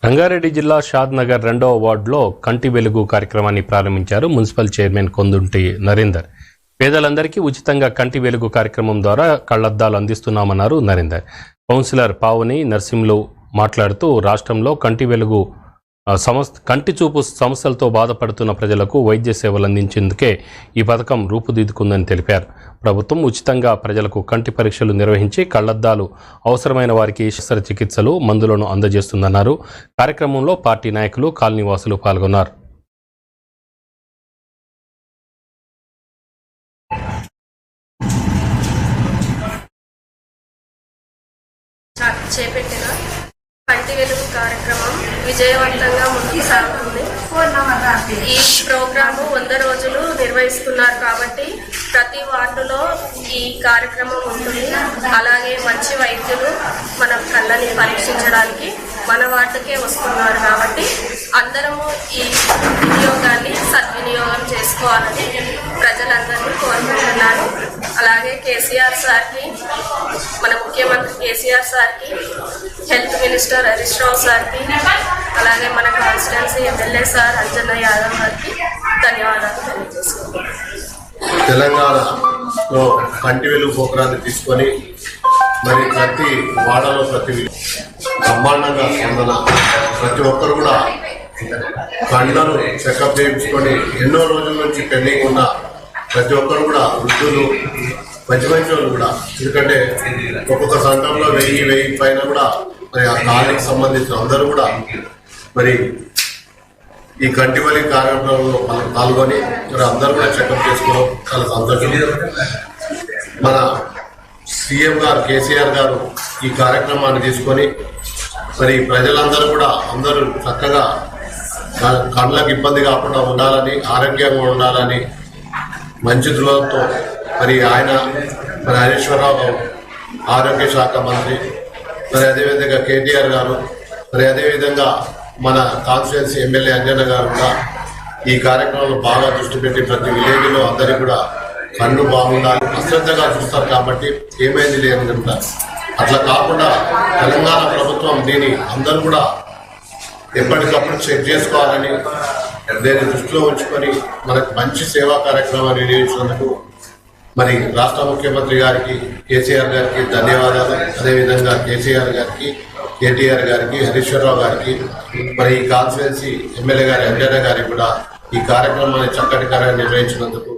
రంగారెడ్డి జిల్లా షాద్ నగర్ 2వ వార్డులో కంటి వెలుగు కార్యక్రమాన్ని ప్రారంభించారు మున్సిపల్ చైర్మన్ కొందుంటి నరేందర్. పేదలందరికీ ఉచితంగా కంటి వెలుగు కార్యక్రమం ద్వారా కళ్లద్దాలు అందిస్తున్నామన్నారు నరేందర్. కౌన్సిలర్ పావని నర్సింలు మాట్లాడుతూ రాష్ట్రంలో కంటి చూపు సమస్యలతో బాధపడుతున్న ప్రజలకు వైద్య సేవలు అందించేందుకే ఈ పథకం రూపుదిద్దుకుందని తెలిపారు. ప్రభుత్వం ఉచితంగా ప్రజలకు కంటి పరీక్షలు నిర్వహించి కళ్లద్దాలు అవసరమైన వారికి శస్త్రచికిత్సలు మందులను అందజేస్తుందన్నారు. కార్యక్రమంలో పార్టీ నాయకులు, కాలనీవాసులు పాల్గొన్నారు. చేపట్టిన కంటి వెలుగు కార్యక్రమం విజయవంతంగా ముందుకు సాగుతుంది. ఈ ప్రోగ్రాము 100 రోజులు నిర్వహిస్తున్నారు కాబట్టి ప్రతి వార్డులో ఈ కార్యక్రమం ఉంటుంది. అలాగే మంచి వైద్యులు మన కళ్ళని పరీక్షించడానికి మన వార్డుకే వస్తున్నారు కాబట్టి అందరము ఈ వినియోగాన్ని సద్వినియోగం చేసుకోవాలని ప్రజలందరినీ కోరుకుంటున్నాను. అలాగే కేసీఆర్ సార్కి, మన ముఖ్యమంత్రి కేసీఆర్ సార్కి, హెల్త్ మినిస్టర్ హరీష్ రావు సార్కి, అలాగే మన constituency MLA sir Anjanna Yadav గారికి ధన్యవాదాలు తెలియజేసుకుంటున్నాను. తెలంగాణలో కంటి వెలుగు ప్రోగ్రాన్ని తీసుకొని మరి ప్రతి వాడలో ప్రతి బ్రహ్మాండంగా స్పందన, ప్రతి ఒక్కరు కూడా కళ్ళను చెకప్ చేయించుకొని ఎన్నో రోజుల నుంచి పెండింగ్ ఉన్న ప్రతి ఒక్కరు కూడా వృద్ధులు, మంచి వాళ్ళు కూడా, ఎందుకంటే ఒక్కొక్క సంఘంలో 1000 పైన కూడా మరి ఆ కాలనీకి సంబంధించిన అందరూ కూడా మరి ఈ కంటి వెలుగు కార్యక్రమంలో పాల్గొని మరి అందరూ కూడా చెకప్ చేసుకోవడం చాలా సంతోషం. మన సీఎం గారు కేసీఆర్ గారు ఈ కార్యక్రమాన్ని తీసుకొని మరి ప్రజలందరూ కూడా అందరూ చక్కగా కళ్ళకు ఇబ్బంది కాకుండా ఉండాలని, ఆరోగ్యంగా ఉండాలని మంచి దృఢంతో మరి ఆయన మరి హరీశ్వరరావు గారు ఆరోగ్య శాఖ మంత్రి, మరి అదేవిధంగా కేటీఆర్ గారు, మరి అదేవిధంగా మన కాన్స్టిట్యున్సీ ఎమ్మెల్యే అంజన్న గారు కూడా ఈ కార్యక్రమంలో బాగా దృష్టి పెట్టి ప్రతి విలేజ్లో అందరికీ కూడా కళ్ళు బాగుండాలి, అశ్రద్ధగా చూస్తారు కాబట్టి ఏమైంది లేని చెప్తారు. అట్లా కాకుండా తెలంగాణ ప్రభుత్వం దీన్ని అందరూ కూడా ఎప్పటికప్పుడు చెక్ చేసుకోవాలని దీన్ని దృష్టిలో ఉంచుకొని మనకు మంచి సేవా కార్యక్రమాన్ని నిర్వహించినందుకు మరి రాష్ట్ర ముఖ్యమంత్రి గారికి, కేసీఆర్ గారికి ధన్యవాదాలు. అదేవిధంగా కేసీఆర్ గారికి, కేటీఆర్ గారికి, హరీశ్వరరావు గారికి, మరి ఈ కాన్స్టిట్యున్సీ ఎమ్మెల్యే గారి అంజన్న గారికి కూడా ఈ కార్యక్రమాన్ని చక్కటి కార్యాన్ని నిర్వహించినందుకు